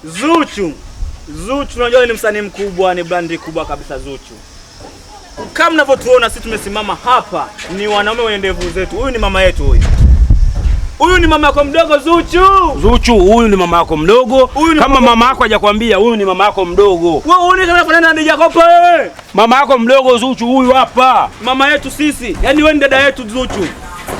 Zuchu unajua ni msanii mkubwa, ni brandi kubwa kabisa Zuchu. Kama mnavyotuona sisi tumesimama hapa ni wanaume wenye ndevu zetu. Huyu ni mama yetu huyu. Huyu ni mama yako mdogo Zuchu, huyu ni mama yako mdogo. Kama mama yako hajakwambia huyu ni mama yako mdogo. Wewe uone kama fanana na Jacob wewe. Mama yako mdogo Zuchu huyu hapa. Mama yetu sisi. Yaani wewe ni dada yetu Zuchu.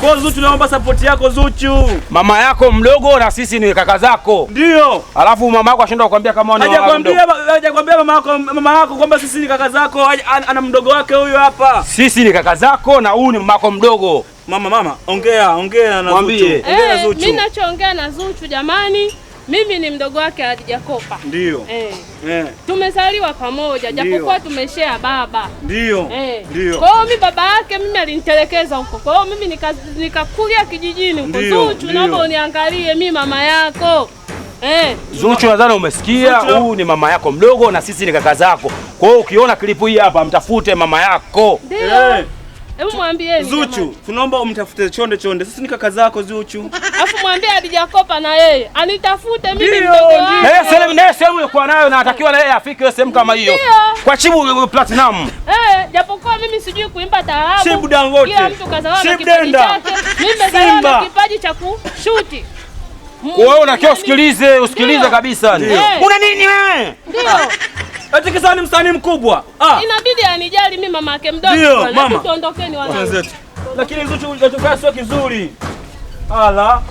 Kwa Zuchu naomba support yako Zuchu. Mama yako mdogo na sisi ni kaka zako. Ndio. Alafu mama yako ashinda kukwambia kama una hajakwambia mama yako kwamba sisi ni kaka zako, ana mdogo wake huyu hapa. Sisi ni kaka zako na huyu ni mama yako mdogo. Mama, ongea na Zuchu. Ongea Zuchu. Mimi ninachoongea na Zuchu jamani, mimi ni mdogo wake Jacopa. Ndio. Tumezaliwa pamoja, japokuwa tumeshare baba. Ndio. Kwa hiyo mimi baba yake mimi alinitelekeza huko. Kwa hiyo mimi nikakulia kijijini huko. Zuchu, naomba uniangalie mimi mama yako. Zuchu, nadhani umesikia, huyu ni mama yako mdogo na sisi ni kaka zako. Kwa hiyo ukiona klipu hii hapa mtafute mama yako. Ndio. Hebu mwambieni Zuchu, tunaomba umtafute chonde. Sisi ni kaka zako Zuchu. Alafu mwambie Jacopa na yeye anitafute mimi mdogo wake. Naye sehemu yuko nayo na atakiwa na yeye afike sehemu kama hiyo. Kwa Chibu Platinum. Japokuwa mimi sijui kuimba taarabu. Chibu Dangote. Kila mtu kazaliwa na kipaji chake. Mimi nimezaliwa na kipaji cha kushuti. Kwa hiyo unakiwa usikilize kabisa. Una nini wewe? Ndio. Eti kisa ni msanii mkubwa. Inabidi anijali mimi mama yake mdogo. Ndio, mama. Tuondokeni wanangu. Lakini Zuchu sio kizuri. Ala.